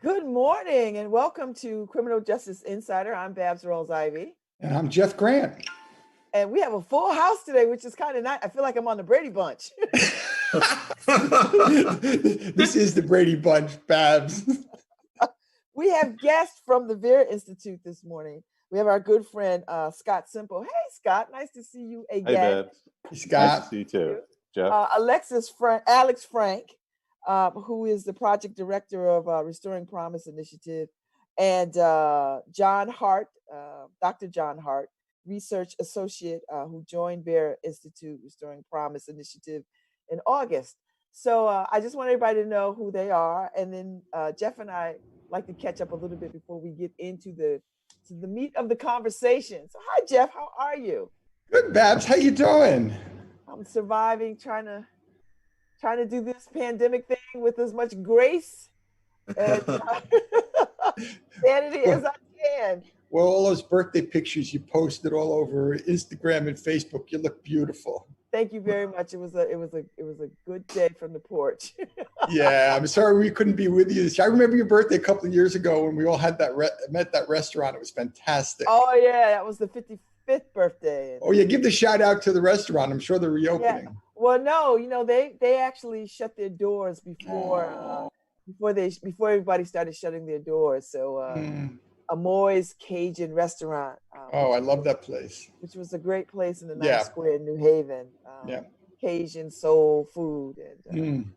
Good morning and welcome to Criminal Justice Insider. I'm Babz Rawls Ivy. And I'm Jeff Grant. And we have a full house today, which is kind of nice. I feel like I'm on the Brady Bunch. This is the Brady Bunch, Babz. We have guests from the Vera Institute this morning. We have our good friend, Scott Semple. Hey, Scott, nice to see you again. Hey, Babz. Hey, Scott. Nice to see you too, Jeff. Alex Frank, who is the project director of Restoring Promise Initiative, and John Hart, Dr. John Hart, research associate who joined Vera Institute Restoring Promise Initiative in August. So I just want everybody to know who they are, and then Jeff and I like to catch up a little bit before we get into the meat of the conversation. So hi, Jeff, how are you? Good, Babz. How you doing? I'm surviving, trying to do this pandemic thing with as much grace and sanity as I can. Well, all those birthday pictures you posted all over Instagram and Facebook, you look beautiful. Thank you very much. It was a good day from the porch. Yeah, I'm sorry we couldn't be with you this year. I remember your birthday a couple of years ago when we all had met that restaurant. It was fantastic. Oh yeah, that was the 55th birthday. Oh yeah, give the shout out to the restaurant. I'm sure they're reopening. Yeah. Well, no, they actually shut their doors before everybody started shutting their doors. So Amoy's Cajun Restaurant. Oh, I love that place. Which was a great place in the Ninth Square in New Haven. Cajun soul food, and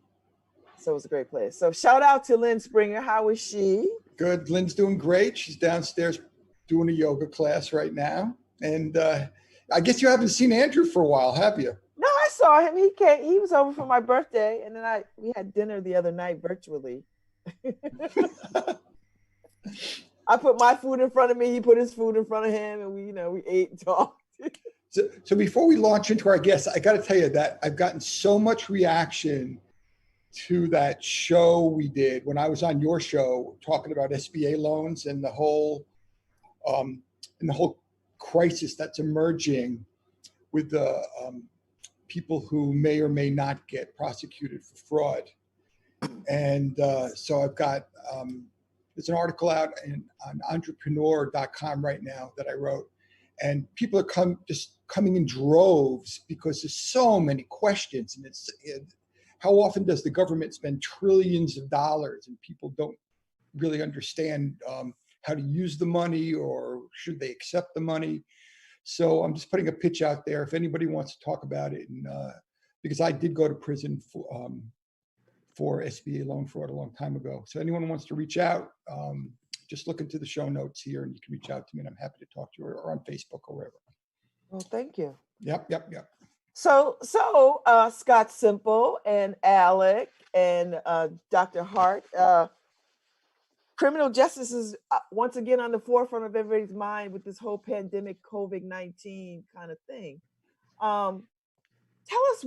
so it was a great place. So shout out to Lynn Springer. How is she? Good. Lynn's doing great. She's downstairs doing a yoga class right now. And I guess you haven't seen Andrew for a while, have you? No, I saw him. He came. He was over for my birthday, and then we had dinner the other night virtually. I put my food in front of me. He put his food in front of him, and we ate and talked. So before we launch into our guests, I got to tell you that I've gotten so much reaction to that show we did when I was on your show talking about SBA loans and the whole crisis that's emerging with the people who may or may not get prosecuted for fraud. And so I've got there's an article out on entrepreneur.com right now that I wrote, and people are just coming in droves because there's so many questions. And how often does the government spend trillions of dollars and people don't really understand how to use the money, or should they accept the money? So I'm just putting a pitch out there if anybody wants to talk about it. And because I did go to prison for SBA loan fraud a long time ago. So anyone wants to reach out, just look into the show notes here and you can reach out to me, and I'm happy to talk to you, or on Facebook or wherever. Well, thank you. Yep. So Scott Semple and Alec and Dr. Hart, criminal justice is once again on the forefront of everybody's mind with this whole pandemic, COVID-19 kind of thing. Tell us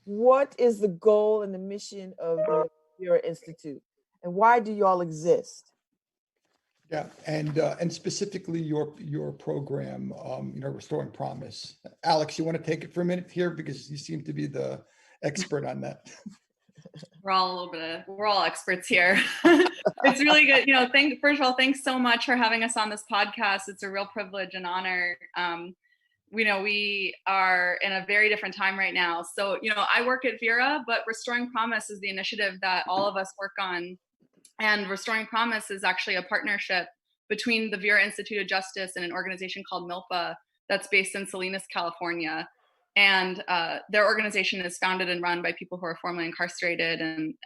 what is the goal and the mission of the Vera Institute, and why do you all exist? Yeah, and specifically your program, Restoring Promise. Alex, you want to take it for a minute here because you seem to be the expert on that. We're all experts here. It's really good. First of all, thanks so much for having us on this podcast. It's a real privilege and honor. We are in a very different time right now. So, I work at Vera, but Restoring Promise is the initiative that all of us work on. And Restoring Promise is actually a partnership between the Vera Institute of Justice and an organization called MILPA that's based in Salinas, California. And their organization is founded and run by people who are formerly incarcerated,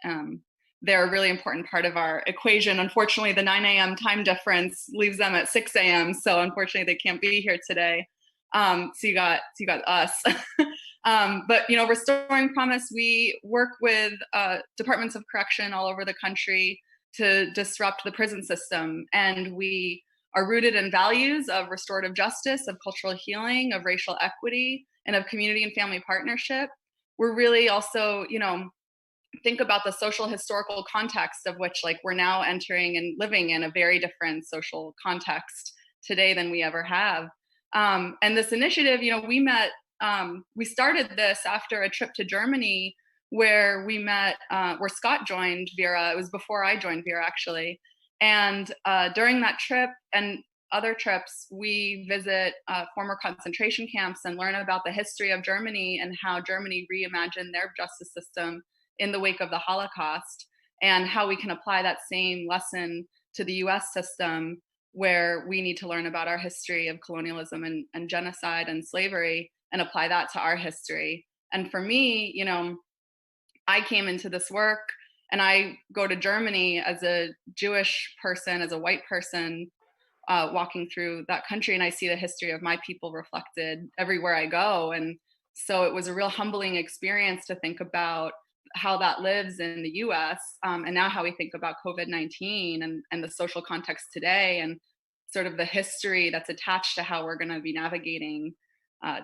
and they're a really important part of our equation. Unfortunately, the 9 a.m. time difference leaves them at 6 a.m. So unfortunately, they can't be here today. So you got us. But Restoring Promise, we work with departments of correction all over the country to disrupt the prison system, and we are rooted in values of restorative justice, of cultural healing, of racial equity, and of community and family partnership. We're really also, think about the social historical context of which, we're now entering and living in a very different social context today than we ever have. And this initiative, we started this after a trip to Germany where we met, where Scott joined Vera. It was before I joined Vera, actually. And during that trip and other trips, we visit former concentration camps and learn about the history of Germany and how Germany reimagined their justice system in the wake of the Holocaust, and how we can apply that same lesson to the US system, where we need to learn about our history of colonialism and genocide and slavery and apply that to our history. And for me, you know, I came into this work and I go to Germany as a Jewish person, as a white person, walking through that country, and I see the history of my people reflected everywhere I go. And so it was a real humbling experience to think about how that lives in the US, and now how we think about COVID-19 and the social context today, and sort of the history that's attached to how we're going to be navigating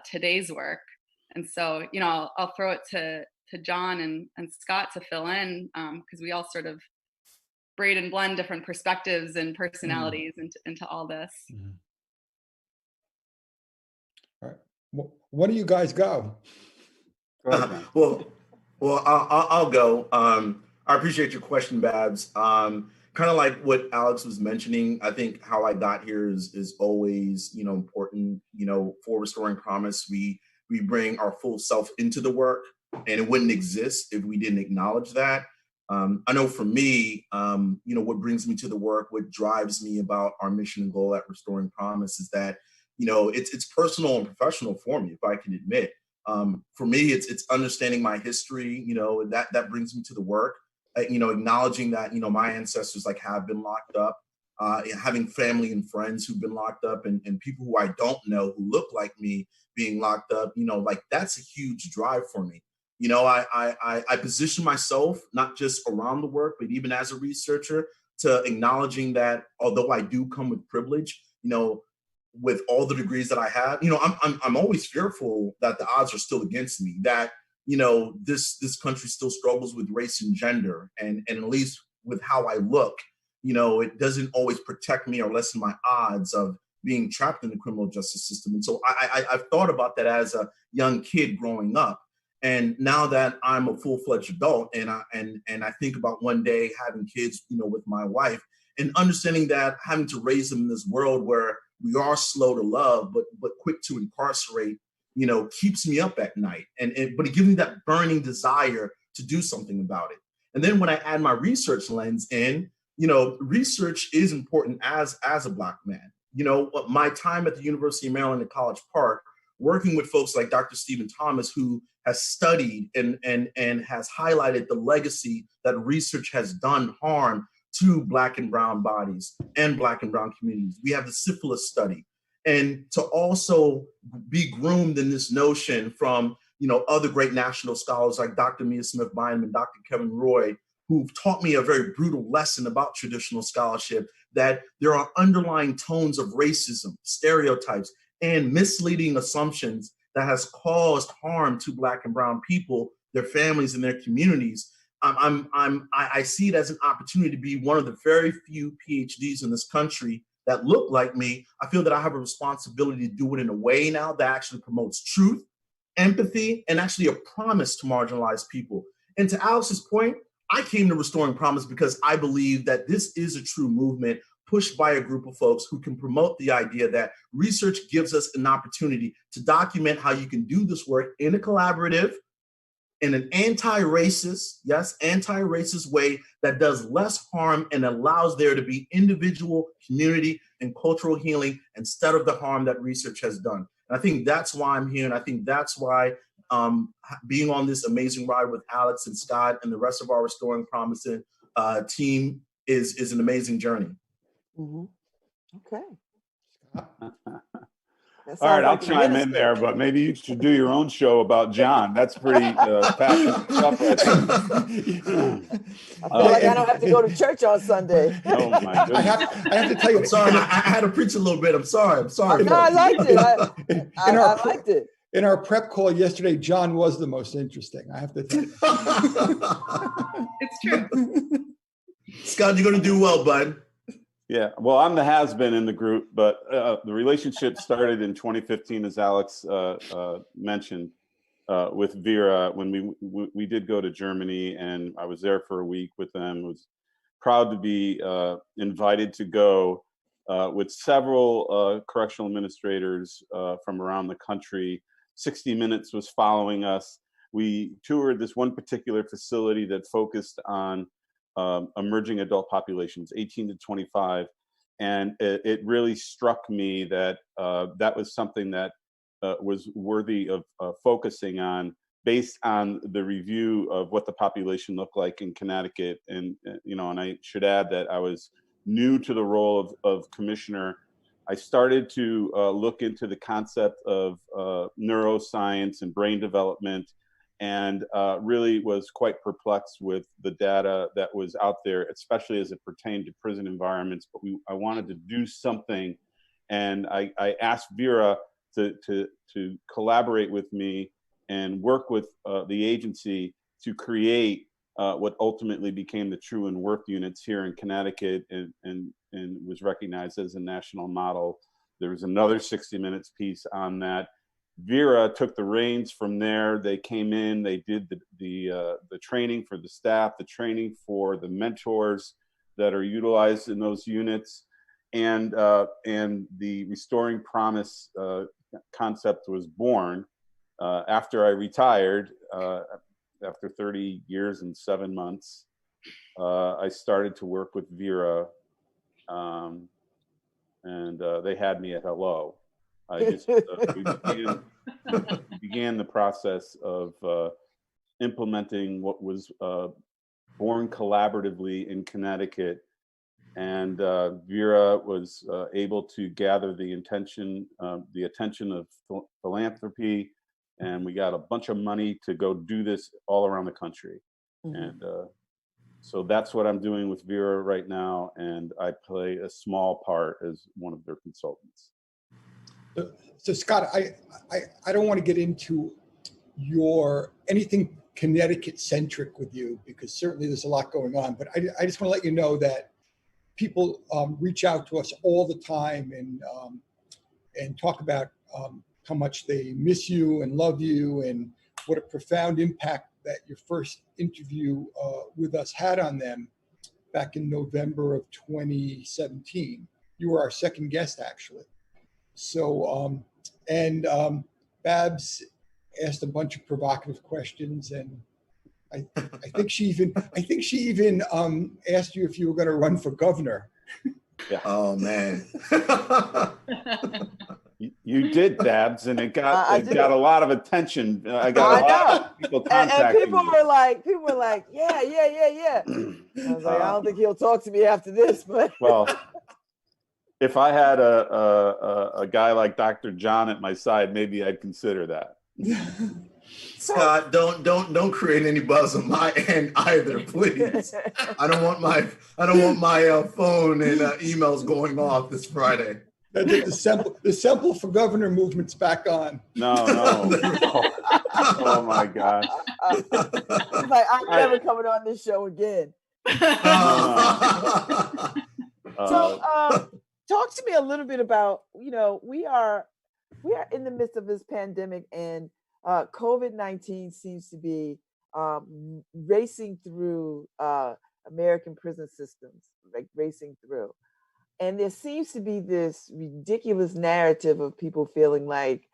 today's work. And so, you know, I'll throw it to John and Scott to fill in, because we all sort of braid and blend different perspectives and personalities into all this. All right. What do you guys go? Well, I'll go. I appreciate your question, Babz. Kind of like what Alex was mentioning, I think how I got here is always, you know, important. You know, for Restoring Promise, we bring our full self into the work, and it wouldn't exist if we didn't acknowledge that. I know for me, you know, what brings me to the work, what drives me about our mission and goal at Restoring Promise is that, you know, it's personal and professional for me, if I can admit. For me, it's understanding my history, you know, that brings me to the work, you know, acknowledging that, you know, my ancestors like have been locked up, having family and friends who've been locked up, and people who I don't know who look like me being locked up, you know, like that's a huge drive for me. You know, I position myself not just around the work, but even as a researcher, to acknowledging that although I do come with privilege, you know, with all the degrees that I have, you know, I'm always fearful that the odds are still against me, that, you know, this country still struggles with race and gender, and at least with how I look, you know, it doesn't always protect me or lessen my odds of being trapped in the criminal justice system. And so I've thought about that as a young kid growing up. And now that I'm a full-fledged adult, and I think about one day having kids, you know, with my wife, and understanding that having to raise them in this world where we are slow to love, but quick to incarcerate, you know, keeps me up at night. But it gives me that burning desire to do something about it. And then when I add my research lens in, you know, research is important as a Black man. You know, my time at the University of Maryland at College Park, working with folks like Dr. Stephen Thomas, who has studied and has highlighted the legacy that research has done harm to Black and brown bodies and Black and brown communities. We have the syphilis study. And to also be groomed in this notion from, you know, other great national scholars like Dr. Mia Smith-Bynum and Dr. Kevin Roy, who've taught me a very brutal lesson about traditional scholarship, that there are underlying tones of racism, stereotypes, and misleading assumptions that has caused harm to Black and brown people, their families, and their communities. I see it as an opportunity to be one of the very few PhDs in this country that look like me. I feel that I have a responsibility to do it in a way now that actually promotes truth, empathy, and actually a promise to marginalized people. And to Alex's point, I came to Restoring Promise because I believe that this is a true movement pushed by a group of folks who can promote the idea that research gives us an opportunity to document how you can do this work in a collaborative, in an anti-racist, yes, anti-racist way that does less harm and allows there to be individual, community, and cultural healing instead of the harm that research has done. And I think that's why I'm here, and I think that's why being on this amazing ride with Alex and Scott and the rest of our Restoring Promise team is an amazing journy. Mm-hmm. Okay. All right, I'll chime in there, but maybe you should do your own show about John. That's pretty passionate stuff right there. I feel like I don't have to go to church on Sunday. Oh my goodness. I have to tell you, I'm sorry, I had to preach a little bit. I'm sorry. No, I liked it. I liked it. In our prep call yesterday, John was the most interesting, I have to tell you. It's true. Scott, you're going to do well, bud. Yeah, well, I'm the has-been in the group, but the relationship started in 2015, as Alex mentioned. with Vera when we did go to Germany, and I was there for a week with them. Was proud to be invited to go with several correctional administrators from around the country. 60 Minutes was following us. We toured this one particular facility that focused on emerging adult populations, 18 to 25. And it really struck me that that was something that was worthy of focusing on, based on the review of what the population looked like in Connecticut. And, and I should add that I was new to the role of commissioner. I started to look into the concept of neuroscience and brain development, and really was quite perplexed with the data that was out there, especially as it pertained to prison environments. But I wanted to do something, and I asked Vera to collaborate with me and work with the agency to create what ultimately became the True and Worth units here in Connecticut, and was recognized as a national model. There was another 60 Minutes piece on that. Vera took the reins from there. They came in, they did the training for the staff, the training for the mentors that are utilized in those units, and the Restoring Promise concept was born after I retired. After 30 years and 7 months, I started to work with Vera, and they had me at hello. I just we began the process of implementing what was born collaboratively in Connecticut, and Vera was able to gather the attention of philanthropy, and we got a bunch of money to go do this all around the country. Mm-hmm. And so that's what I'm doing with Vera right now, and I play a small part as one of their consultants. So Scott, I don't want to get into anything Connecticut centric with you, because certainly there's a lot going on, but I just want to let you know that people reach out to us all the time and talk about how much they miss you and love you, and what a profound impact that your first interview with us had on them back in November of 2017. You were our second guest, actually. So, Babz asked a bunch of provocative questions, and I think she even asked you if you were going to run for governor. Yeah. Oh man. You did, Babz, and it got a lot of attention. I got a lot of people contacting and people were like, yeah. I was like, I don't think he'll talk to me after this, but well, if I had a guy like Dr. John at my side, maybe I'd consider that. Scott, don't create any buzz on my end either, please. I don't want my phone and emails going off this Friday. The Semple for Governor movement's back on. No. Oh my gosh. He's like, I'm never coming on this show again. So talk to me a little bit about, we are in the midst of this pandemic, and COVID-19 seems to be racing through American prison systems, like racing through. And there seems to be this ridiculous narrative of people feeling like,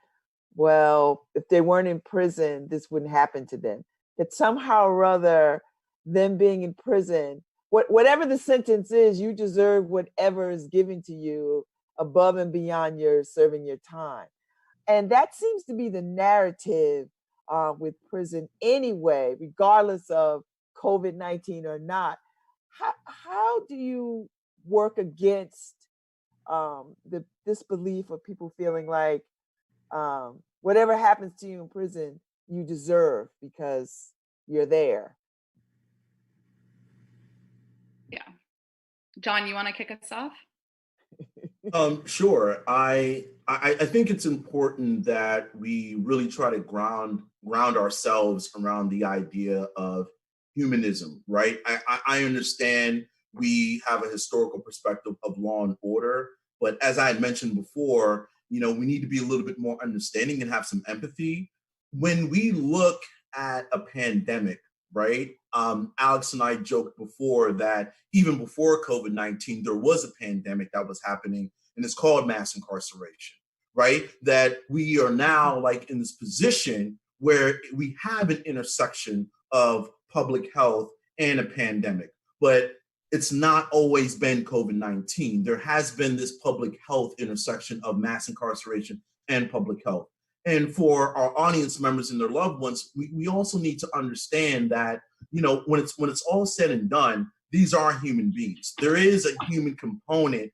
well, if they weren't in prison, this wouldn't happen to them. That somehow or other, them being in prison, whatever the sentence is, you deserve whatever is given to you above and beyond your serving your time. And that seems to be the narrative with prison anyway, regardless of COVID-19 or not. How do you work against this belief of people feeling like whatever happens to you in prison, you deserve because you're there? Yeah. John, you want to kick us off? Sure. I think it's important that we really try to ground ourselves around the idea of humanism, right? I understand we have a historical perspective of law and order, but as I had mentioned before, we need to be a little bit more understanding and have some empathy. when we look at a pandemic, right? Alex and I joked before that even before COVID-19, there was a pandemic that was happening, and it's called mass incarceration, right? That we are now like in this position where we have an intersection of public health and a pandemic, but it's not always been COVID-19. There has been this public health intersection of mass incarceration and public health. And for our audience members and their loved ones, we also need to understand that, you know, when it's all said and done, these are human beings. There is a human component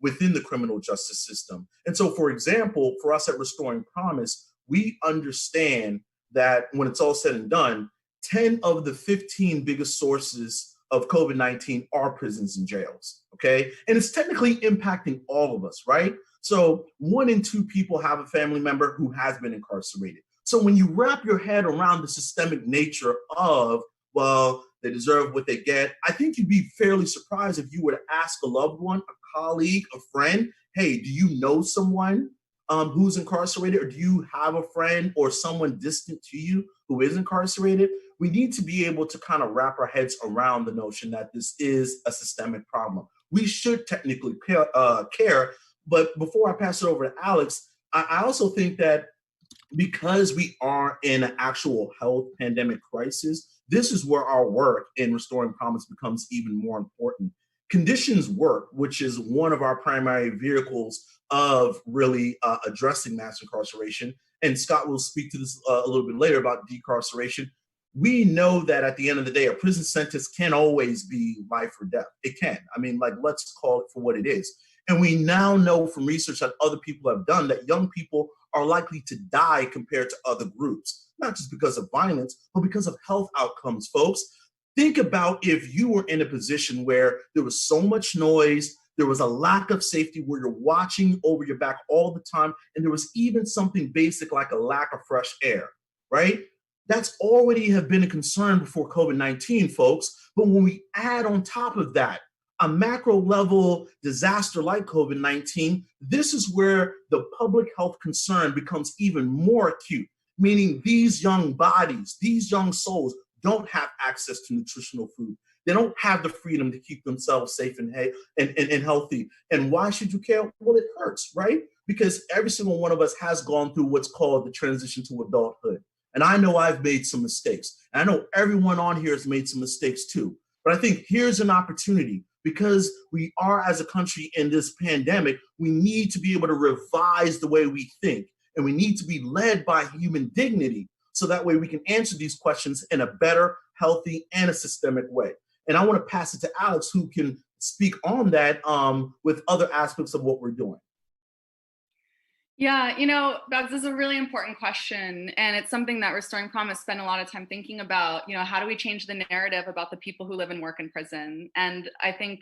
within the criminal justice system. And so, for example, for us at Restoring Promise, we understand that when it's all said and done, 10 of the 15 biggest sources of COVID-19 are prisons and jails, okay? And it's technically impacting all of us, right? So 1 in 2 people have a family member who has been incarcerated. So when you wrap your head around the systemic nature of, well, they deserve what they get, I think you'd be fairly surprised if you were to ask a loved one, a colleague, a friend, hey, do you know someone who's incarcerated, or do you have a friend or someone distant to you who is incarcerated? We need to be able to kind of wrap our heads around the notion that this is a systemic problem. We should technically care. But before I pass it over to Alex, I also think that because we are in an actual health pandemic crisis, this is where our work in Restoring Promise becomes even more important. Conditions work, which is one of our primary vehicles of really addressing mass incarceration. And Scott will speak to this a little bit later about decarceration. We know that at the end of the day, a prison sentence can always be life or death. It can. I mean, like, let's call it for what it is. And we now know from research that other people have done that young people are likely to die compared to other groups, not just because of violence, but because of health outcomes, folks. Think about if you were in a position where there was so much noise, there was a lack of safety, where you're watching over your back all the time, and there was even something basic like a lack of fresh air, right? That's already have been a concern before COVID-19, folks. But when we add on top of that a macro level disaster like COVID-19, this is where the public health concern becomes even more acute, meaning these young bodies, these young souls don't have access to nutritional food. They don't have the freedom to keep themselves safe and healthy. And why should you care? Well, it hurts, right? Because every single one of us has gone through what's called the transition to adulthood. And I know I've made some mistakes. And I know everyone on here has made some mistakes too. But I think here's an opportunity, because we are, as a country, in this pandemic, we need to be able to revise the way we think. And we need to be led by human dignity, so that way we can answer these questions in a better, healthy, and a systemic way. And I want to pass it to Alex, who can speak on that with other aspects of what we're doing. Yeah, Babz, this is a really important question. And it's something that Restoring Promise spent a lot of time thinking about. How do we change the narrative about the people who live and work in prison? And I think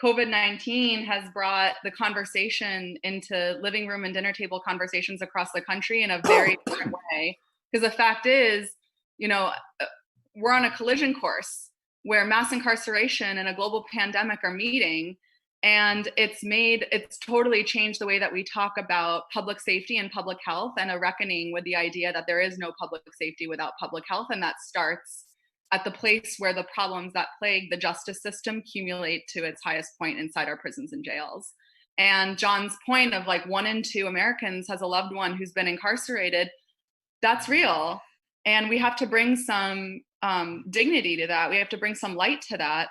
COVID-19 has brought the conversation into living room and dinner table conversations across the country in a very different way. Because the fact is, we're on a collision course where mass incarceration and a global pandemic are meeting. And it's totally changed the way that we talk about public safety and public health, and a reckoning with the idea that there is no public safety without public health. And that starts at the place where the problems that plague the justice system accumulate to its highest point inside our prisons and jails. And John's point of like 1 in 2 Americans has a loved one who's been incarcerated, that's real. And we have to bring some dignity to that. We have to bring some light to that.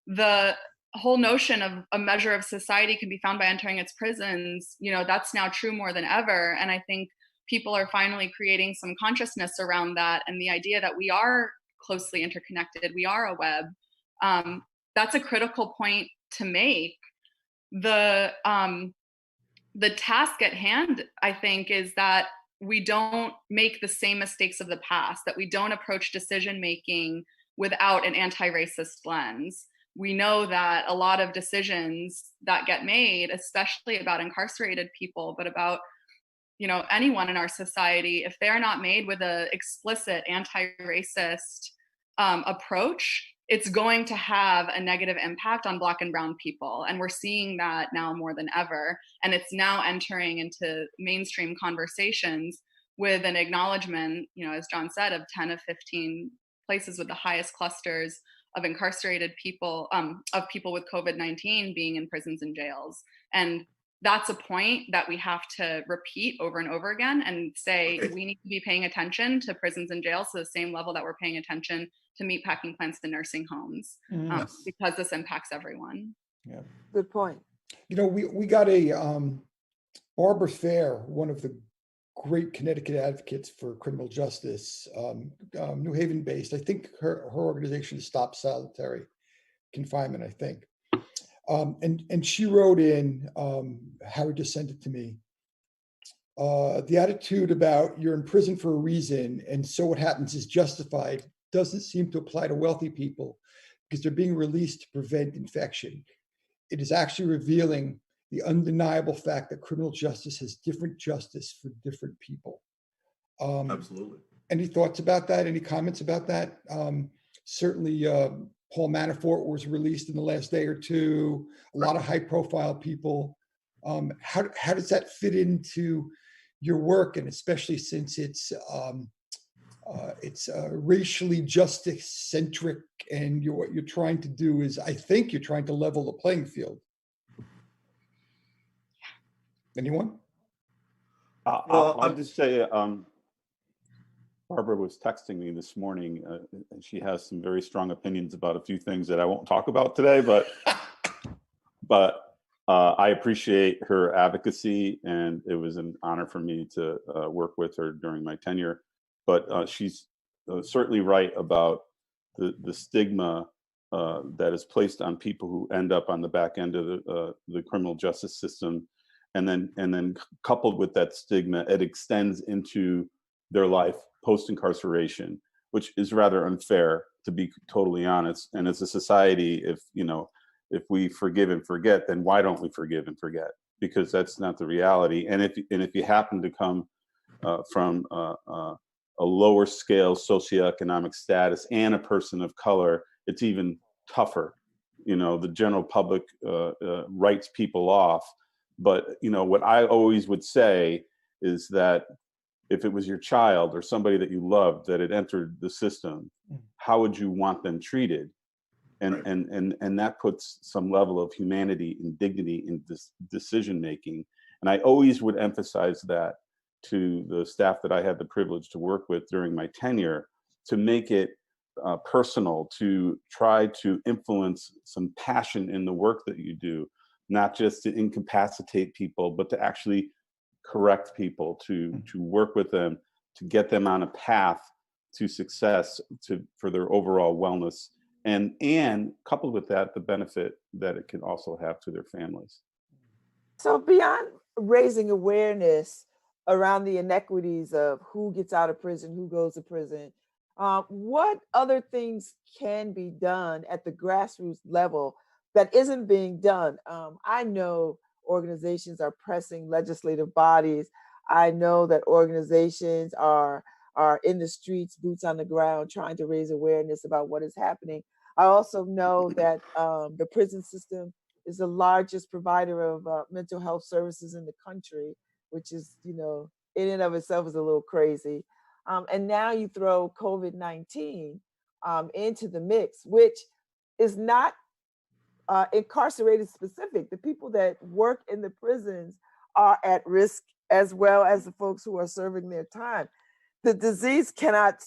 The whole notion of a measure of society can be found by entering its prisons, that's now true more than ever. And I think people are finally creating some consciousness around that, and the idea that we are closely interconnected, we are a web. That's a critical point to make. The task at hand, I think, is that we don't make the same mistakes of the past, that we don't approach decision making without an anti-racist lens. We know that a lot of decisions that get made, especially about incarcerated people, but about anyone in our society, if they're not made with an explicit anti-racist approach, it's going to have a negative impact on Black and Brown people. And we're seeing that now more than ever. And it's now entering into mainstream conversations with an acknowledgement, as John said, of 10 of 15 places with the highest clusters of incarcerated people, of people with COVID-19 being in prisons and jails. And that's a point that we have to repeat over and over again and say, we need to be paying attention to prisons and jails to the same level that we're paying attention to meatpacking plants and nursing homes, because this impacts everyone. Yeah. Good point. We got a Barbara Fair, one of the great Connecticut advocates for criminal justice, New Haven based. I think her organization is Stop Solitary Confinement, I think. And she wrote in, Harry just sent it to me, the attitude about you're in prison for a reason and so what happens is justified doesn't seem to apply to wealthy people because they're being released to prevent infection. It is actually revealing the undeniable fact that criminal justice has different justice for different people. Absolutely. Any thoughts about that? Any comments about that? Certainly, Paul Manafort was released in the last day or two. A lot of high-profile people. How does that fit into your work, and especially since it's racially justice-centric, and what you're trying to do is, I think, you're trying to level the playing field. Anyone? I'll just say, Barbara was texting me this morning, and she has some very strong opinions about a few things that I won't talk about today, but I appreciate her advocacy, and it was an honor for me to work with her during my tenure. But she's certainly right about the stigma that is placed on people who end up on the back end of the criminal justice system. And then coupled with that stigma, it extends into their life post-incarceration, which is rather unfair, to be totally honest. And as a society, if we forgive and forget, then why don't we forgive and forget? Because that's not the reality. And if you happen to come from a lower scale socioeconomic status and a person of color, it's even tougher. The general public writes people off. But what I always would say is that if it was your child or somebody that you loved that had entered the system, how would you want them treated? And that puts some level of humanity and dignity in this decision making. And I always would emphasize that to the staff that I had the privilege to work with during my tenure, to make it personal, to try to influence some passion in the work that you do, not just to incapacitate people, but to actually correct people, to work with them, to get them on a path to success, for their overall wellness, and coupled with that, the benefit that it can also have to their families. So beyond raising awareness around the inequities of who gets out of prison, who goes to prison, what other things can be done at the grassroots level that isn't being done? I know organizations are pressing legislative bodies. I know that organizations are in the streets, boots on the ground, trying to raise awareness about what is happening. I also know that the prison system is the largest provider of mental health services in the country, which is, in and of itself is a little crazy. And now you throw COVID-19 into the mix, which is not incarcerated specific. The people that work in the prisons are at risk, as well as the folks who are serving their time. The disease cannot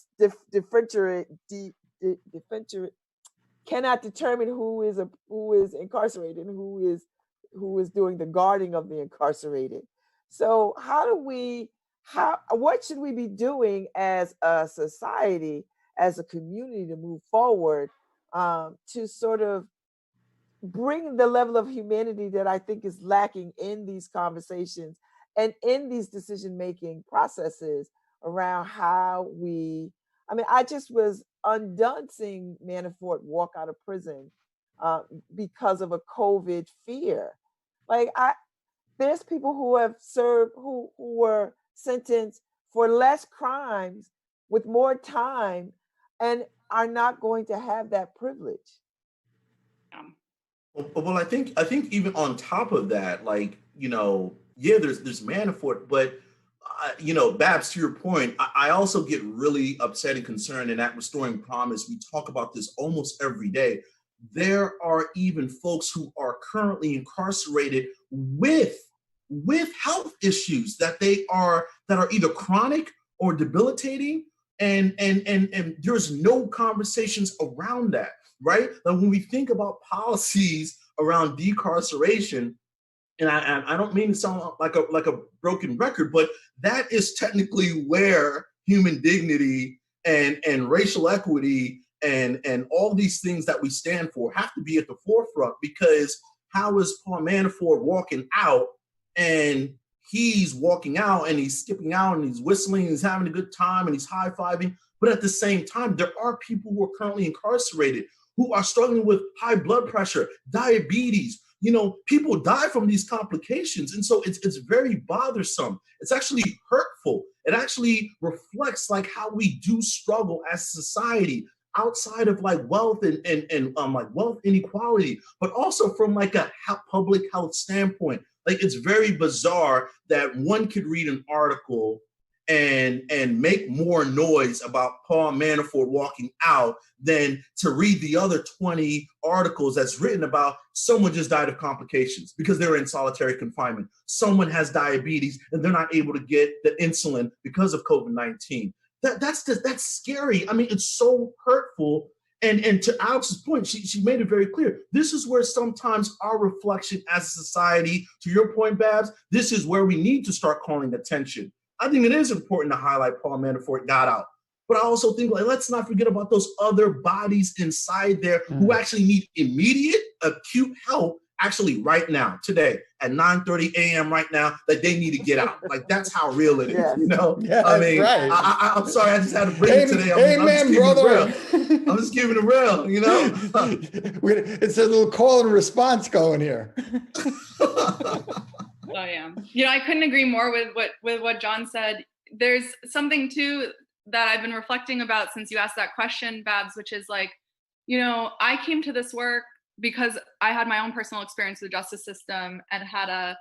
cannot determine who is incarcerated and who is doing the guarding of the incarcerated. So what should we be doing as a society, as a community, to move forward to sort of bring the level of humanity that I think is lacking in these conversations and in these decision-making processes around how I just was undone seeing Manafort walk out of prison because of a COVID fear. There's people who have served, who were sentenced for less crimes with more time and are not going to have that privilege. Well, I think even on top of that, there's Manafort, but Babz, to your point, I also get really upset and concerned. And at Restoring Promise, we talk about this almost every day. There are even folks who are currently incarcerated with health issues that are either chronic or debilitating, and there's no conversations around that, right? Like when we think about policies around decarceration, and I don't mean to sound like a broken record, but that is technically where human dignity and racial equity and all these things that we stand for have to be at the forefront. Because how is Paul Manafort walking out, and he's walking out and he's skipping out and he's whistling and he's having a good time and he's high-fiving, but at the same time, there are people who are currently incarcerated who are struggling with high blood pressure, diabetes. People die from these complications. And so it's very bothersome. It's actually hurtful. It actually reflects like how we do struggle as a society outside of like wealth and like wealth inequality, but also from like a public health standpoint. Like it's very bizarre that one could read an article and make more noise about Paul Manafort walking out than to read the other 20 articles that's written about someone just died of complications because they're in solitary confinement. Someone has diabetes and they're not able to get the insulin because of COVID-19. That's scary. I mean, it's so hurtful. And to Alex's point, she made it very clear. This is where sometimes our reflection as a society, to your point, Babz, this is where we need to start calling attention. I think it is important to highlight Paul Manafort got out. But I also think, like, let's not forget about those other bodies inside there who actually need immediate, acute help, actually right now, today, at 9:30 a.m. right now, that they need to get out. Like, that's how real it is, Yeah, I mean, right. I'm sorry, I just had to bring it today. Amen, brother. I'm just giving it real, It's a little call and response going here. Oh yeah. I couldn't agree more with what John said. There's something too that I've been reflecting about since you asked that question, Babz, which is like, I came to this work because I had my own personal experience with the justice system and had a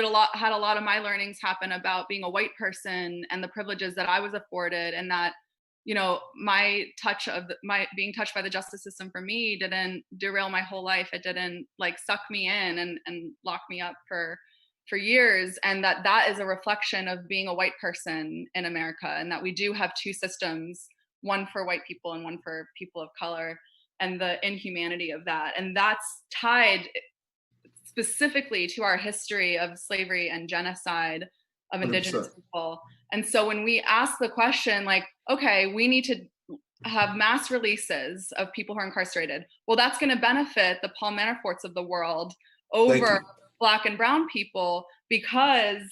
lot of my learnings happen about being a white person and the privileges that I was afforded, and that my being touched by the justice system for me didn't derail my whole life. It didn't like suck me in and lock me up for years. And that is a reflection of being a white person in America, and that we do have two systems, one for white people and one for people of color, and the inhumanity of that. And that's tied specifically to our history of slavery and genocide of indigenous 100%. People. And so when we ask the question, like, okay, we need to have mass releases of people who are incarcerated. Well, that's going to benefit the Paul Manaforts of the world over Black and brown people because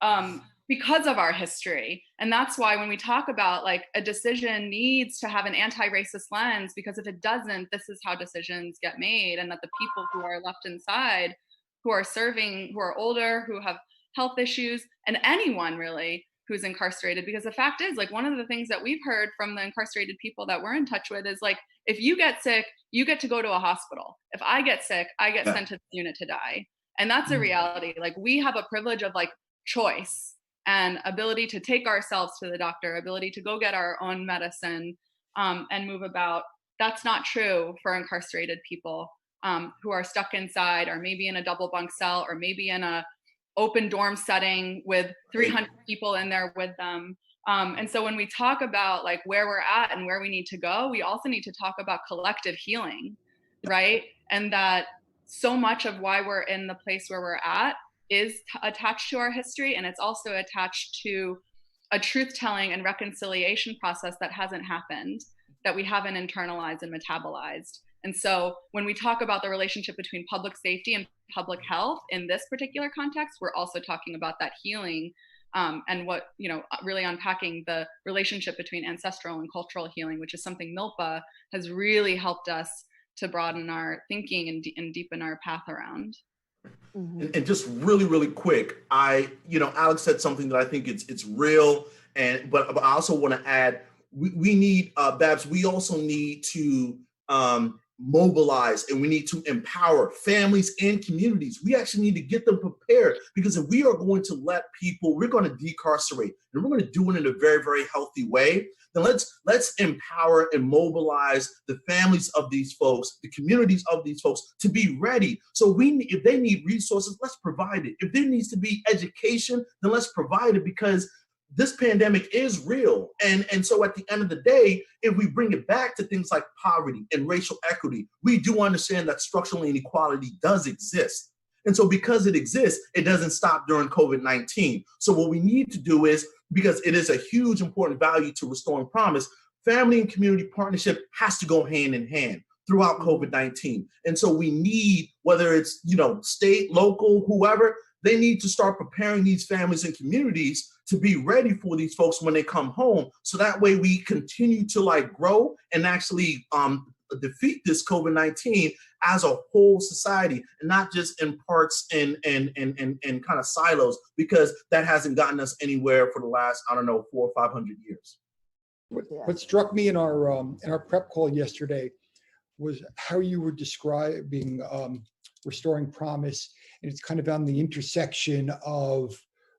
of our history. And that's why when we talk about like a decision needs to have an anti-racist lens, because if it doesn't, this is how decisions get made. And that the people who are left inside, who are serving, who are older, who have health issues, and anyone really who's incarcerated, because the fact is, like, one of the things that we've heard from the incarcerated people that we're in touch with is like, if you get sick, you get to go to a hospital. If I get sick, I get sent to the unit to die. And that's a reality. Like, we have a privilege of like choice and ability to take ourselves to the doctor, ability to go get our own medicine and move about. That's not true for incarcerated people who are stuck inside, or maybe in a double bunk cell, or maybe in a open dorm setting with 300 people in there with them. And so when we talk about like where we're at and where we need to go, we also need to talk about collective healing, right? And that so much of why we're in the place where we're at is attached to our history. And it's also attached to a truth-telling and reconciliation process that hasn't happened, that we haven't internalized and metabolized. And so when we talk about the relationship between public safety and public health in this particular context, we're also talking about that healing and what, really unpacking the relationship between ancestral and cultural healing, which is something MILPA has really helped us to broaden our thinking and deepen our path around. Mm-hmm. And just really, really quick, Alex said something that I think it's real, but I also want to add, we need, Babz, we also need to mobilize and we need to empower families and communities. We actually need to get them prepared, because if we are going to let people, we're going to decarcerate, and we're going to do it in a very, very healthy way, then let's empower and mobilize the families of these folks, the communities of these folks, to be ready. So if they need resources, let's provide it. If there needs to be education, then let's provide it, because this pandemic is real. And so at the end of the day, if we bring it back to things like poverty and racial equity, we do understand that structural inequality does exist. And so because it exists, it doesn't stop during COVID-19. So what we need to do is, because it is a huge important value to Restoring Promise, family and community partnership has to go hand in hand throughout COVID-19. And so we need, whether it's, state, local, whoever, they need to start preparing these families and communities to be ready for these folks when they come home. So that way we continue to grow and actually defeat this COVID-19 as a whole society, and not just in parts and kind of silos, because that hasn't gotten us anywhere for the last, 400 or 500 years. What struck me in our prep call yesterday was how you were describing Restoring Promise, and it's kind of on the intersection of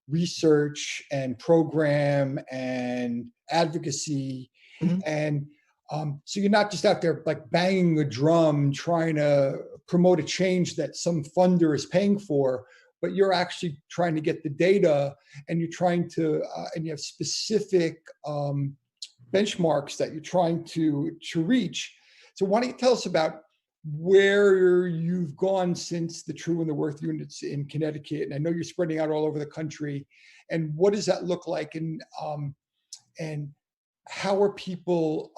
research and program and advocacy. Mm-hmm. And so you're not just out there banging a drum trying to promote a change that some funder is paying for, but you're actually trying to get the data, and you're trying to and you have specific benchmarks that you're trying to reach. So why don't you tell us about where you've gone since the True and the Worth units in Connecticut? And I know you're spreading out all over the country. And what does that look like? And how are people,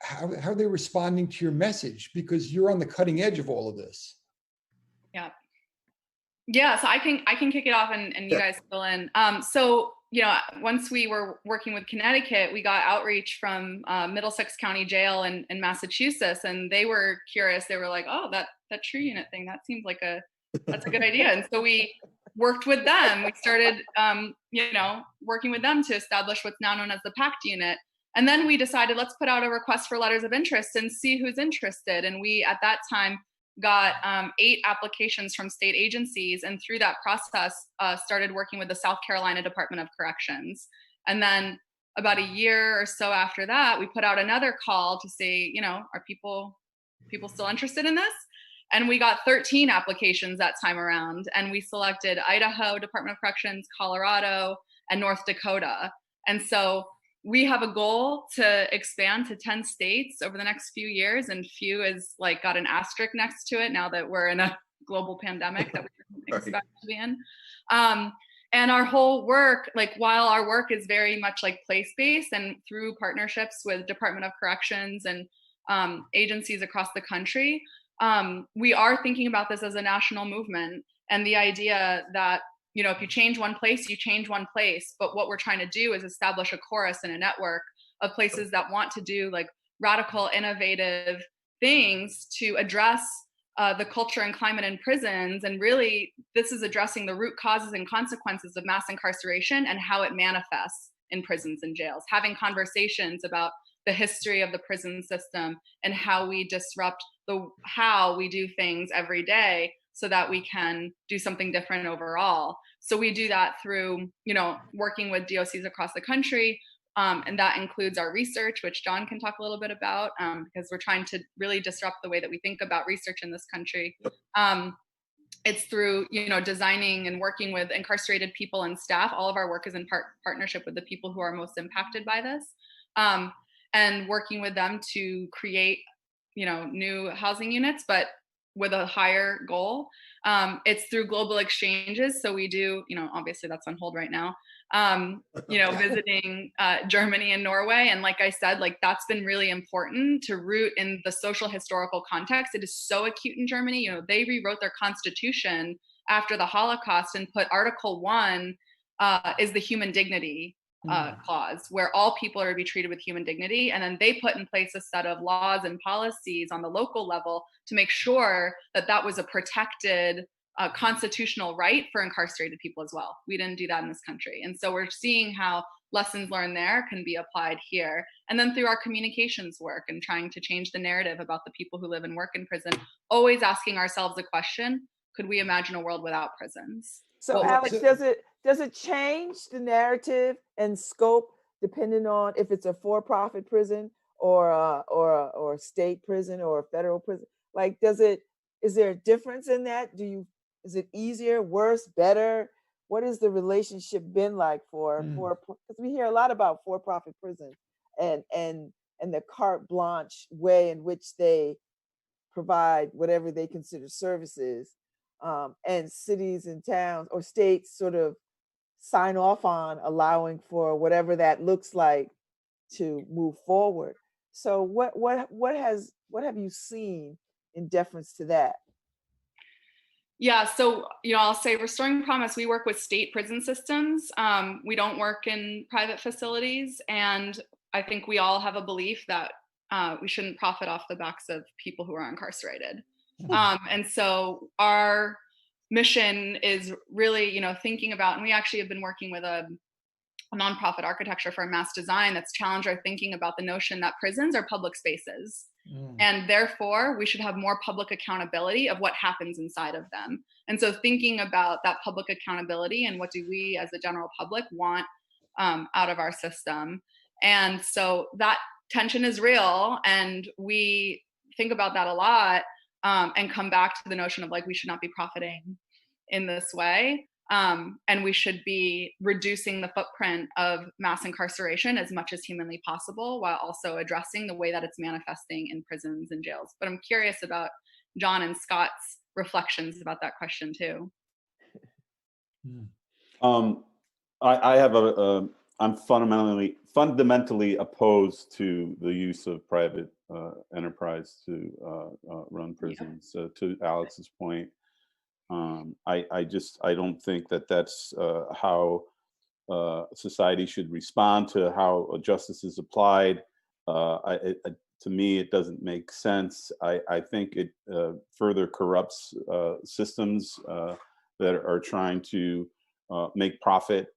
how are they responding to your message? Because you're on the cutting edge of all of this. Yeah, so I can kick it off and you guys fill in. So, once we were working with Connecticut, we got outreach from Middlesex County Jail in Massachusetts, and they were curious. They were like, "Oh, that True Unit thing, that seems like that's a good idea." And so we worked with them. We started, working with them to establish what's now known as the PACT Unit. And then we decided, let's put out a request for letters of interest and see who's interested. And we, at that time, got 8 applications from state agencies, and through that process started working with the South Carolina Department of Corrections. And then about a year or so after that, we put out another call to say, are people still interested in this? And we got 13 applications that time around, and we selected Idaho Department of Corrections, Colorado, and North Dakota. And so we have a goal to expand to 10 states over the next few years, and few is got an asterisk next to it now that we're in a global pandemic that we didn't expect to be in. And our whole work, while our work is very much place-based and through partnerships with Department of Corrections and agencies across the country, we are thinking about this as a national movement, and the idea that if you change one place, you change one place. But what we're trying to do is establish a chorus and a network of places that want to do radical, innovative things to address the culture and climate in prisons. And really, this is addressing the root causes and consequences of mass incarceration and how it manifests in prisons and jails, having conversations about the history of the prison system and how we disrupt how we do things every day so that we can do something different overall. So we do that through, working with DOCs across the country. And that includes our research, which John can talk a little bit about, because we're trying to really disrupt the way that we think about research in this country. It's through, designing and working with incarcerated people and staff. All of our work is in partnership with the people who are most impacted by this, and working with them to create, new housing units, but with a higher goal. It's through global exchanges. So we do, obviously that's on hold right now, visiting Germany and Norway. And like I said, that's been really important to root in the social historical context. It is so acute in Germany. They rewrote their constitution after the Holocaust and put Article 1 is the human dignity clause, where all people are to be treated with human dignity. And then they put in place a set of laws and policies on the local level to make sure that that was a protected constitutional right for incarcerated people as well. We didn't do that in this country. And so we're seeing how lessons learned there can be applied here. And then through our communications work and trying to change the narrative about the people who live and work in prison, always asking ourselves the question, could we imagine a world without prisons? So Alex, does it change the narrative and scope depending on if it's a for-profit prison or a state prison or a federal prison? Like, is there a difference in that? Is it easier, worse, better? What has the relationship been like because we hear a lot about for-profit prisons and the carte blanche way in which they provide whatever they consider services, and cities and towns or states sort of sign off on allowing for whatever that looks like to move forward. So what have you seen in deference to that? Yeah, so I'll say Restoring Promise, we work with state prison systems. We don't work in private facilities, and I think we all have a belief that we shouldn't profit off the backs of people who are incarcerated. And so our mission is really, thinking about, and we actually have been working with a nonprofit architecture firm, Mass Design, that's challenged our thinking about the notion that prisons are public spaces. And therefore, we should have more public accountability of what happens inside of them. And so thinking about that public accountability and what do we as the general public want out of our system. And so that tension is real, and we think about that a lot, and come back to the notion of like, we should not be profiting in this way. And we should be reducing the footprint of mass incarceration as much as humanly possible, while also addressing the way that it's manifesting in prisons and jails. But I'm curious about John and Scott's reflections about that question too. I'm fundamentally opposed to the use of private enterprise to run prisons. To Alex's point, I don't think that that's how society should respond to how justice is applied. To me, it doesn't make sense. I think it further corrupts systems that are trying to make profit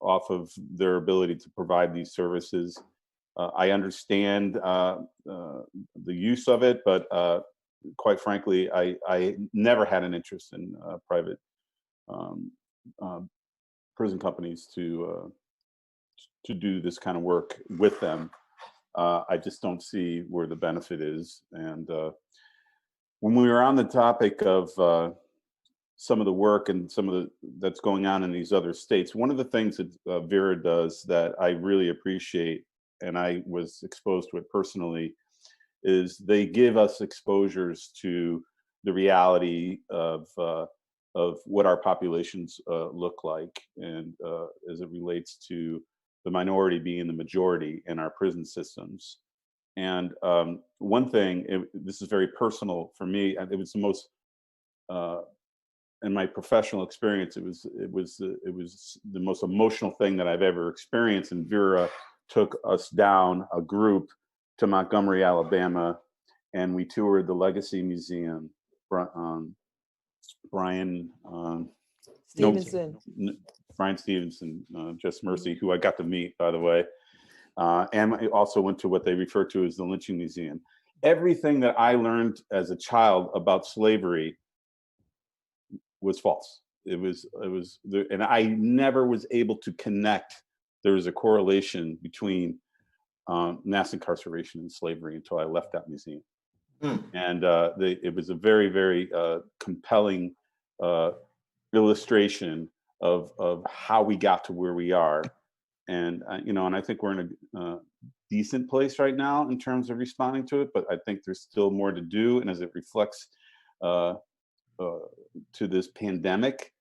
off of their ability to provide these services. I understand the use of it, but quite frankly, I never had an interest in private prison companies to do this kind of work with them. I just don't see where the benefit is. And when we were on the topic of some of the work and some of that's going on in these other states, one of the things that Vera does that I really appreciate, and I was exposed to it personally, is they give us exposures to the reality of what our populations look like, and as it relates to the minority being the majority in our prison systems. And one thing, this is very personal for me, it was the most, in my professional experience, it was the most emotional thing that I've ever experienced. And Vera took us down, a group, to Montgomery, Alabama, and we toured the Legacy Museum. Brian Stevenson. Brian Stevenson, Just Mercy, who I got to meet, by the way. And I also went to what they refer to as the Lynching Museum. Everything that I learned as a child about slavery was false. It was and I never was able to connect. There was a correlation between mass incarceration and slavery until I left that museum. And it was a very, very compelling illustration of how we got to where we are. And and I think we're in a decent place right now in terms of responding to it, but I think there's still more to do. And as it reflects to this pandemic,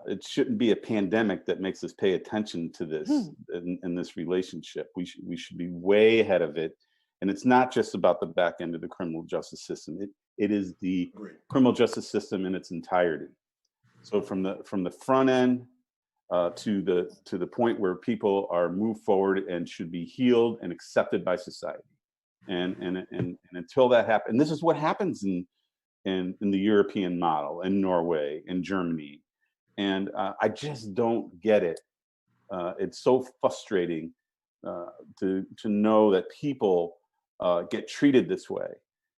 it shouldn't be a pandemic that makes us pay attention to this in this relationship. We should be way ahead of it. And it's not just about the back end of the criminal justice system. It is the criminal justice system in its entirety. So from the front end to the point where people are moved forward and should be healed and accepted by society. And until that happens, and this is what happens in the European model, in Norway, in Germany. And I just don't get it it's so frustrating to know that people get treated this way.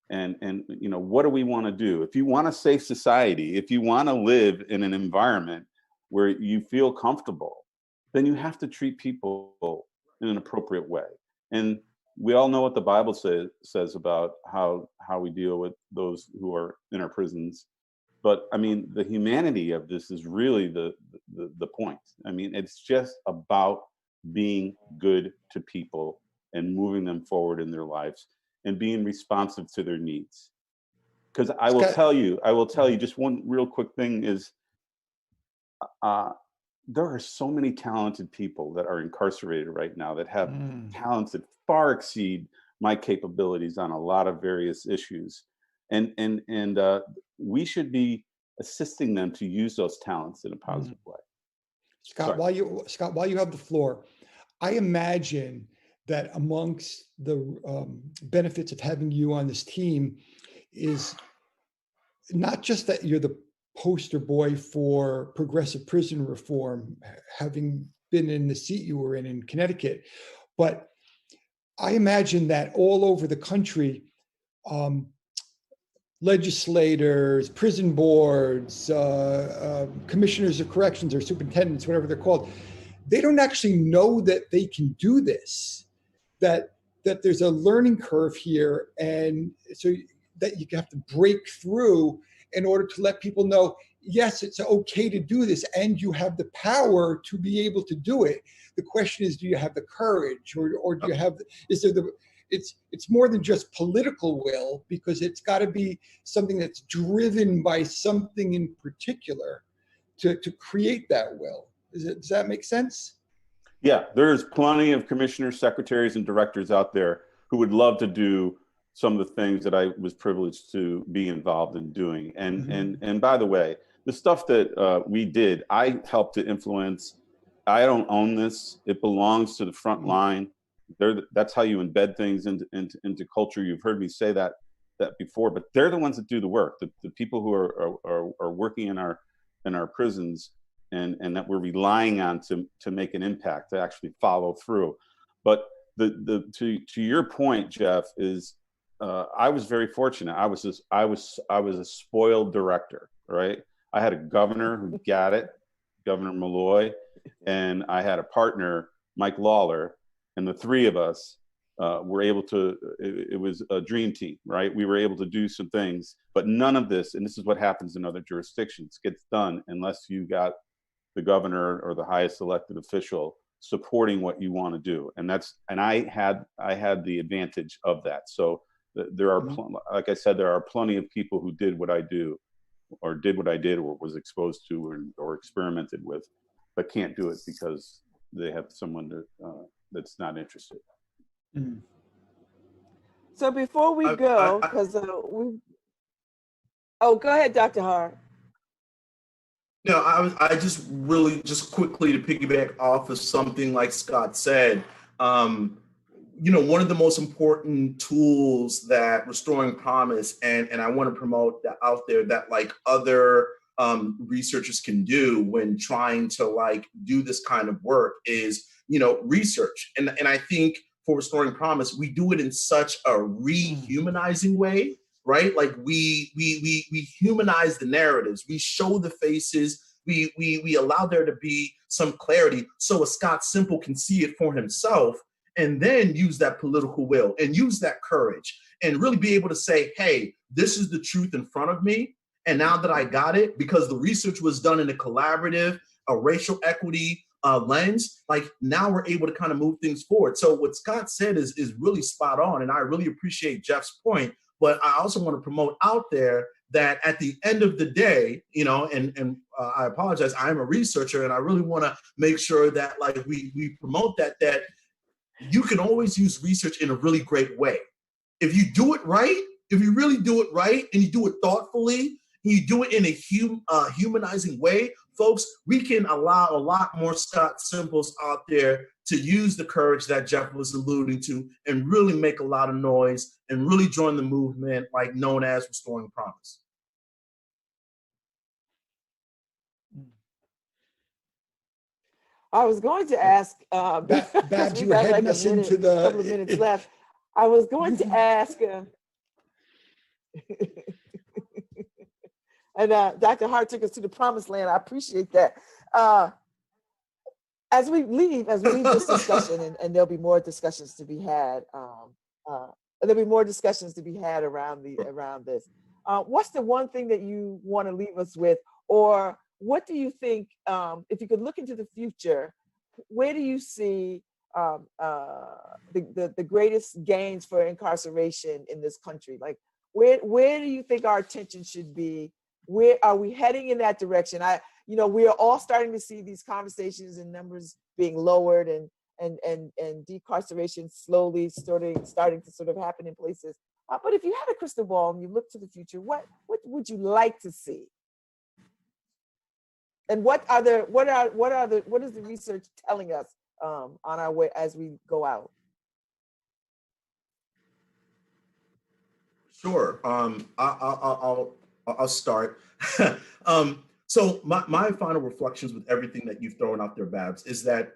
And you know, what do we want to do? If you want a safe society, if you want to live in an environment where you feel comfortable, then you have to treat people in an appropriate way. And we all know what the Bible says about how we deal with those who are in our prisons. But I mean, the humanity of this is really the point. I mean, it's just about being good to people and moving them forward in their lives and being responsive to their needs. Because I will tell you, just one real quick thing is, there are so many talented people that are incarcerated right now that have talents that far exceed my capabilities on a lot of various issues. And we should be assisting them to use those talents in a positive way. Scott, while you have the floor, I imagine that amongst the benefits of having you on this team is not just that you're the poster boy for progressive prison reform, having been in the seat you were in Connecticut, but I imagine that all over the country, legislators, prison boards, commissioners of corrections or superintendents, whatever they're called, they don't actually know that they can do this, that there's a learning curve here, and so that you have to break through in order to let people know, yes, it's okay to do this, and you have the power to be able to do it. The question is, do you have the courage, or do you have, is there it's more than just political will, because it's got to be something that's driven by something in particular to create that will. Does that make sense? Yeah, there's plenty of commissioners, secretaries, and directors out there who would love to do some of the things that I was privileged to be involved in doing. And by the way, the stuff that we did, I helped to influence. I don't own this. It belongs to the front line. That's how you embed things into culture. You've heard me say that before, but they're the ones that do the work. The people who are working in our prisons and that we're relying on to make an impact, to actually follow through. But to your point, Jeff, is I was very fortunate. I was a spoiled director, right? I had a governor who got it, Governor Malloy, and I had a partner, Mike Lawler, and the three of us were able to. It was a dream team, right? We were able to do some things, but none of this, and this is what happens in other jurisdictions, gets done unless you got the governor or the highest elected official supporting what you want to do, and I had the advantage of that. So there are, like I said, there are plenty of people who did what I do, or did what I did, or was exposed to, or experimented with, but can't do it because they have someone that's not interested. So before we go, because go ahead, Dr. Hart. No, I just really just quickly to piggyback off of something like Scott said. One of the most important tools that Restoring Promise and I want to promote that out there that like other researchers can do when trying to like do this kind of work is, research. And I think for Restoring Promise, we do it in such a rehumanizing way, right? Like we humanize the narratives, we show the faces, we allow there to be some clarity so a Scott Semple can see it for himself, and then use that political will and use that courage and really be able to say, hey, this is the truth in front of me. And now that I got it, because the research was done in a collaborative, a racial equity lens, like now we're able to kind of move things forward. So what Scott said is really spot on. And I really appreciate Jeff's point. But I also want to promote out there that at the end of the day, and I apologize, I'm a researcher, and I really want to make sure that like we promote that you can always use research in a really great way. If you do it right, if you really do it right, and you do it thoughtfully, and you do it in a humanizing way, folks, we can allow a lot more Scott Semples out there to use the courage that Jeff was alluding to and really make a lot of noise and really join the movement like known as Restoring Promise. I was going to ask, Babz, we you were got heading like a us into couple of minutes left. I was going to ask, and Dr. Hart took us to the promised land. I appreciate that. As we leave this discussion, and there'll be more discussions to be had. There'll be more discussions to be had around this. What's the one thing that you want to leave us with, or what do you think? If you could look into the future, where do you see the greatest gains for incarceration in this country? Like, where do you think our attention should be? Where are we heading in that direction? We are all starting to see these conversations and numbers being lowered, and decarceration slowly starting to sort of happen in places. But if you had a crystal ball and you look to the future, what would you like to see? And what is the research telling us on our way as we go out? Sure. I'll start. So my final reflections with everything that you've thrown out there, Babz, is that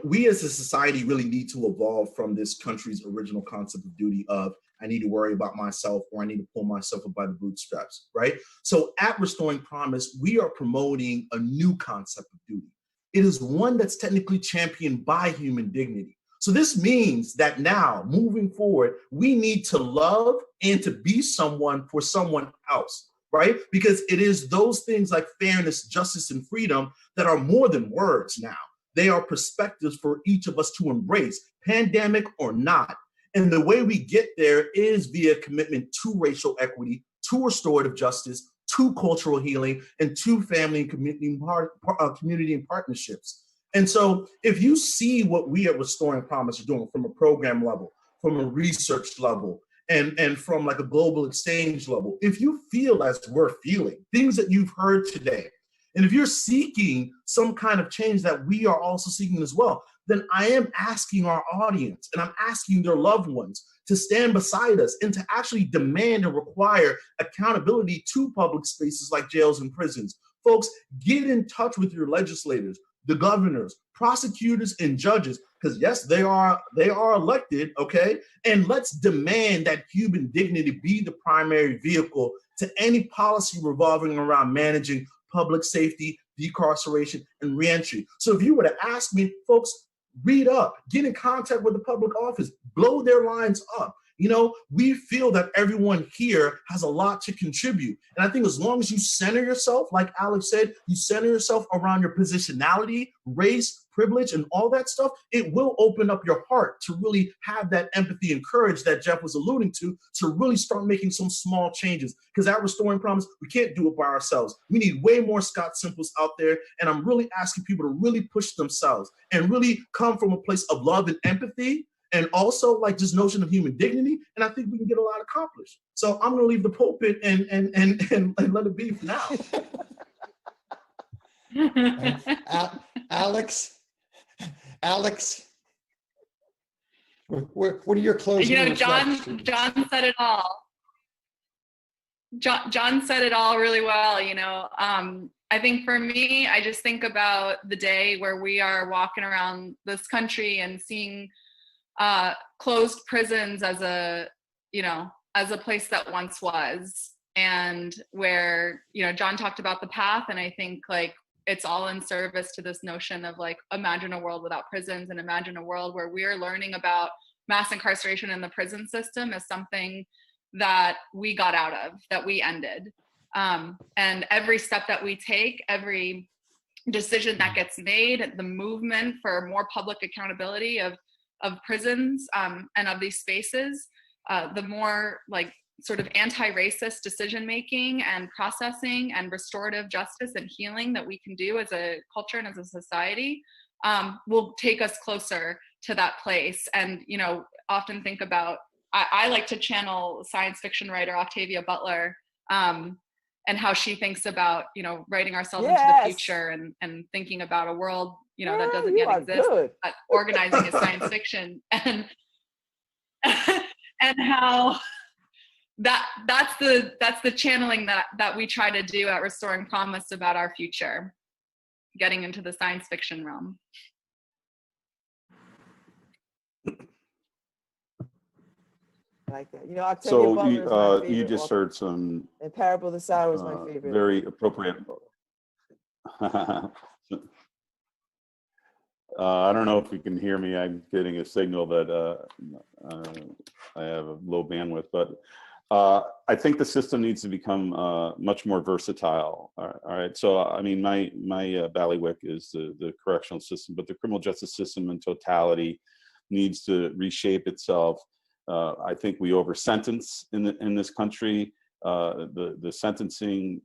we as a society really need to evolve from this country's original concept of duty of I need to worry about myself, or I need to pull myself up by the bootstraps, right? So at Restoring Promise, we are promoting a new concept of duty. It is one that's technically championed by human dignity. So this means that now, moving forward, we need to love and to be someone for someone else, right? Because it is those things like fairness, justice, and freedom that are more than words now. They are perspectives for each of us to embrace, pandemic or not. And the way we get there is via commitment to racial equity, to restorative justice, to cultural healing, and to family and community and partnerships. And so if you see what we at Restoring Promise are doing from a program level, from a research level, and from like a global exchange level, if you feel as we're feeling, things that you've heard today, and if you're seeking some kind of change that we are also seeking as well, then I am asking our audience and I'm asking their loved ones to stand beside us and to actually demand and require accountability to public spaces like jails and prisons. Folks, get in touch with your legislators, the governors, prosecutors, and judges, because yes, they are elected, okay? And let's demand that human dignity be the primary vehicle to any policy revolving around managing public safety, decarceration, and reentry. So if you were to ask me, folks, read up, get in contact with the public office, blow their lines up. We feel that everyone here has a lot to contribute. And I think as long as you center yourself, like Alex said, you center yourself around your positionality, race, privilege, and all that stuff, it will open up your heart to really have that empathy and courage that Jeff was alluding to really start making some small changes. Because at Restoring Promise, we can't do it by ourselves. We need way more Scott Semples out there. And I'm really asking people to really push themselves and really come from a place of love and empathy, and also like this notion of human dignity. And I think we can get a lot accomplished. So I'm going to leave the pulpit and let it be for now. Alex, what are your closing reflections? John said it all. John said it all really well. I think for me, I just think about the day where we are walking around this country and seeing closed prisons as a place that once was, and where, John talked about the path, and I think like it's all in service to this notion of like, imagine a world without prisons, and imagine a world where we're learning about mass incarceration in the prison system as something that we got out of, that we ended. And every step that we take, every decision that gets made, the movement for more public accountability of prisons and of these spaces, the more like sort of anti-racist decision-making and processing and restorative justice and healing that we can do as a culture and as a society will take us closer to that place. And, often think about, I like to channel science fiction writer Octavia Butler and how she thinks about, writing ourselves into the future and thinking about a world, that doesn't yet exist, but organizing is science fiction, and how that's the channeling that we try to do at Restoring Promise about our future, getting into the science fiction realm. like that. You know, Octavia So Butler is my favorite you just author, heard some and Parable of the Sower is my favorite. very appropriate. I don't know if you can hear me. I'm getting a signal that I have a low bandwidth, but I think the system needs to become much more versatile. All right. So, I mean, my ballywick is the correctional system, but the criminal justice system in totality needs to reshape itself. I think we over sentence in this country. The sentencing,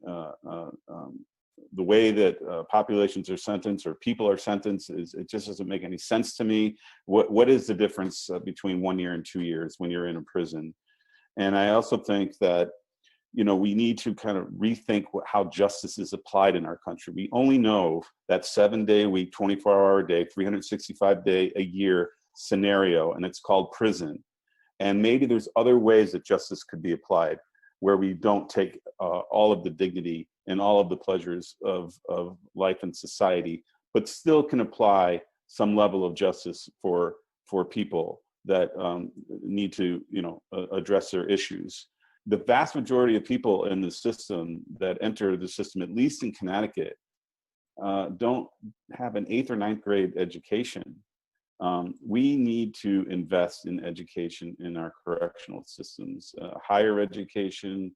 the way that populations are sentenced or people are sentenced it just doesn't make any sense to me. What is the difference between 1 year and 2 years when you're in a prison? And I also think that, you know, we need to kind of rethink how justice is applied in our country. We only know that 7-day a week, 24-hour a day, 365-day a year scenario, and it's called prison. And maybe there's other ways that justice could be applied where we don't take all of the dignity and all of the pleasures of life and society, but still can apply some level of justice for people that need to, you know, address their issues. The vast majority of people in the system that enter the system, at least in Connecticut, don't have an 8th or 9th grade education. We need to invest in education in our correctional systems, higher education,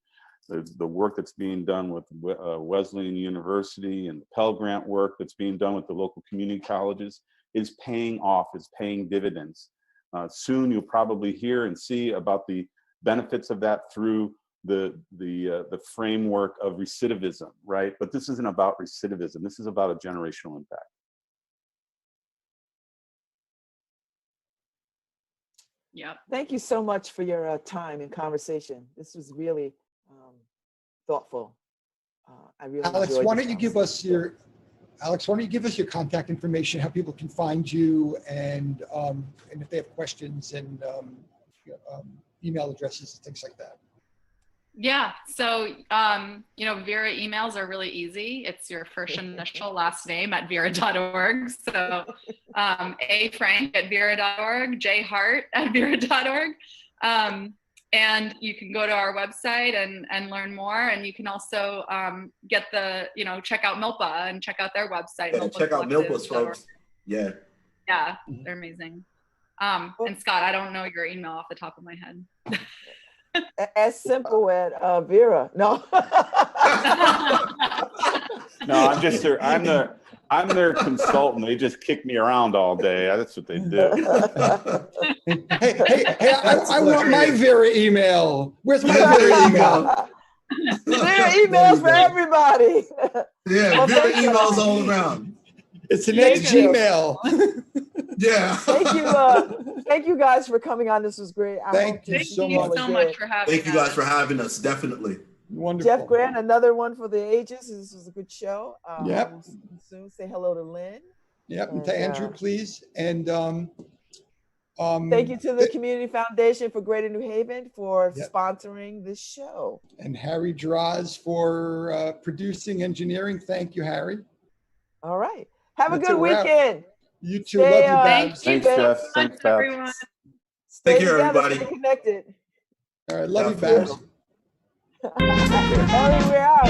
the work that's being done with Wesleyan University and the Pell Grant work that's being done with the local community colleges is paying off, is paying dividends. Soon you'll probably hear and see about the benefits of that through the framework of recidivism, right? But this isn't about recidivism. This is about a generational impact. Yep. Thank you so much for your time and conversation. This was really thoughtful. I really Alex, enjoyed why this don't you give us your contact information, how people can find you, and if they have questions, and email addresses and things like that. Yeah. So, you know, Vera emails are really easy. It's your first initial last name at vera.org. So afrank@vera.org, jhart@vera.org. And you can go to our website and learn more. And you can also get check out MILPA and check out their website. Yeah, check out MILPA's, folks. Yeah. Yeah, they're amazing. And Scott, I don't know your email off the top of my head. As simple at Vera. No. No, I'm their consultant. They just kick me around all day. That's what they do. Hey, I want my Vera email. Where's my Vera email? Vera emails for everybody. Yeah, Well, Vera emails all around. It's the next Gmail. Yeah. Thank you guys for coming on. This was great. Thank you so much for having us. Thank you guys for having us. Definitely. Wonderful. Jeff Grant, another one for the ages. This was a good show. Yep. Soon say hello to Lynn. Yep. And to Andrew, please. And thank you to the Community Foundation for Greater New Haven for sponsoring this show. And Harry Draws for producing engineering. Thank you, Harry. All right. Have a good weekend. You too. Love you, Babz. Thanks, Jeff. Thanks, everyone. Stay Take care, together, everybody. Stay connected. All right. Love you, Babz. Harry, we're out.